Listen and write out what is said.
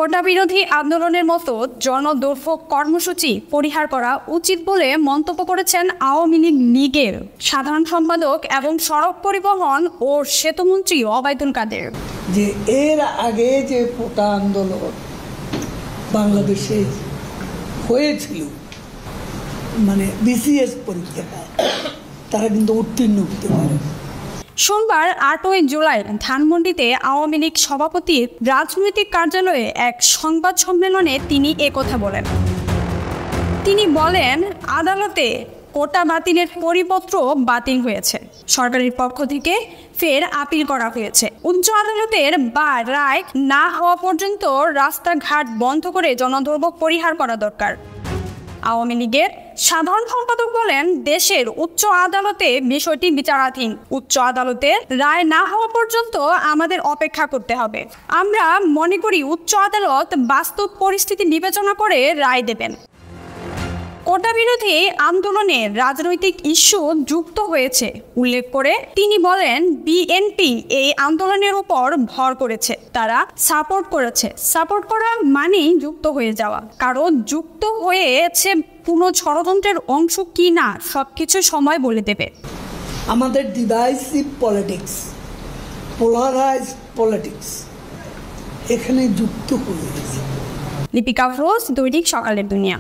কোটা বিরোধী আন্দোলনের মতো জনদুর্ভোগ কর্মসূচি পরিহার করা উচিত বলে মন্তব্য করেছেন আওয়ামী লীগের সাধারণ সম্পাদক এবং সড়ক পরিবহন ও সেতুমন্ত্রী ওবায়দুল কাদের। যে এর আগে যে কোটা আন্দোলন বাংলাদেশে হয়েছিল, মানে বিসিএস পরীক্ষায়, তারা কিন্তু উত্তীর্ণ হতে পারে। সোমবার 8ই জুলাই ধানমন্ডিতে আওয়ামী লীগ সভাপতির রাজনৈতিক কার্যালয়ে এক সংবাদ সম্মেলনে তিনি একথা বলেন। তিনি বলেন, আদালতে কোটা বাতিলের পরিপত্র বাতিল হয়েছে, সরকারের পক্ষ থেকে ফের আপিল করা হয়েছে। উচ্চ আদালতের রায় না হওয়া পর্যন্ত রাস্তাঘাট বন্ধ করে জনদুর্ভোগ পরিহার করা দরকার। আওয়ামী লীগের সাধারণ সম্পাদক বলেন, দেশের উচ্চ আদালতে বিষয়টি বিচারাধীন। উচ্চ আদালতের রায় না হওয়া পর্যন্ত আমাদের অপেক্ষা করতে হবে। আমরা মনে করি উচ্চ আদালত বাস্তব পরিস্থিতি বিবেচনা করে রায় দেবেন। কোটা বিরোধী আন্দোলনে রাজনৈতিক ইস্যু যুক্ত হয়েছে উল্লেখ করে তিনি বলেন, বিএনপি এই আন্দোলনের উপর ভর করেছে, তারা সাপোর্ট করেছে। সাপোর্ট করা মানেই যুক্ত হয়ে যাওয়া। কারণ যুক্ত হয়েছে পুরো ষড়যন্ত্রের অংশ কি না সবকিছু সময় বলে দেবে। আমাদের ডিভাইসিভ পলিটিক্স, পোলারাইজ পলিটিক্স এখানে যুক্ত হয়ে গেছে। লিপিকা ফিরোজ, দৈনিক সকালের দুনিয়া।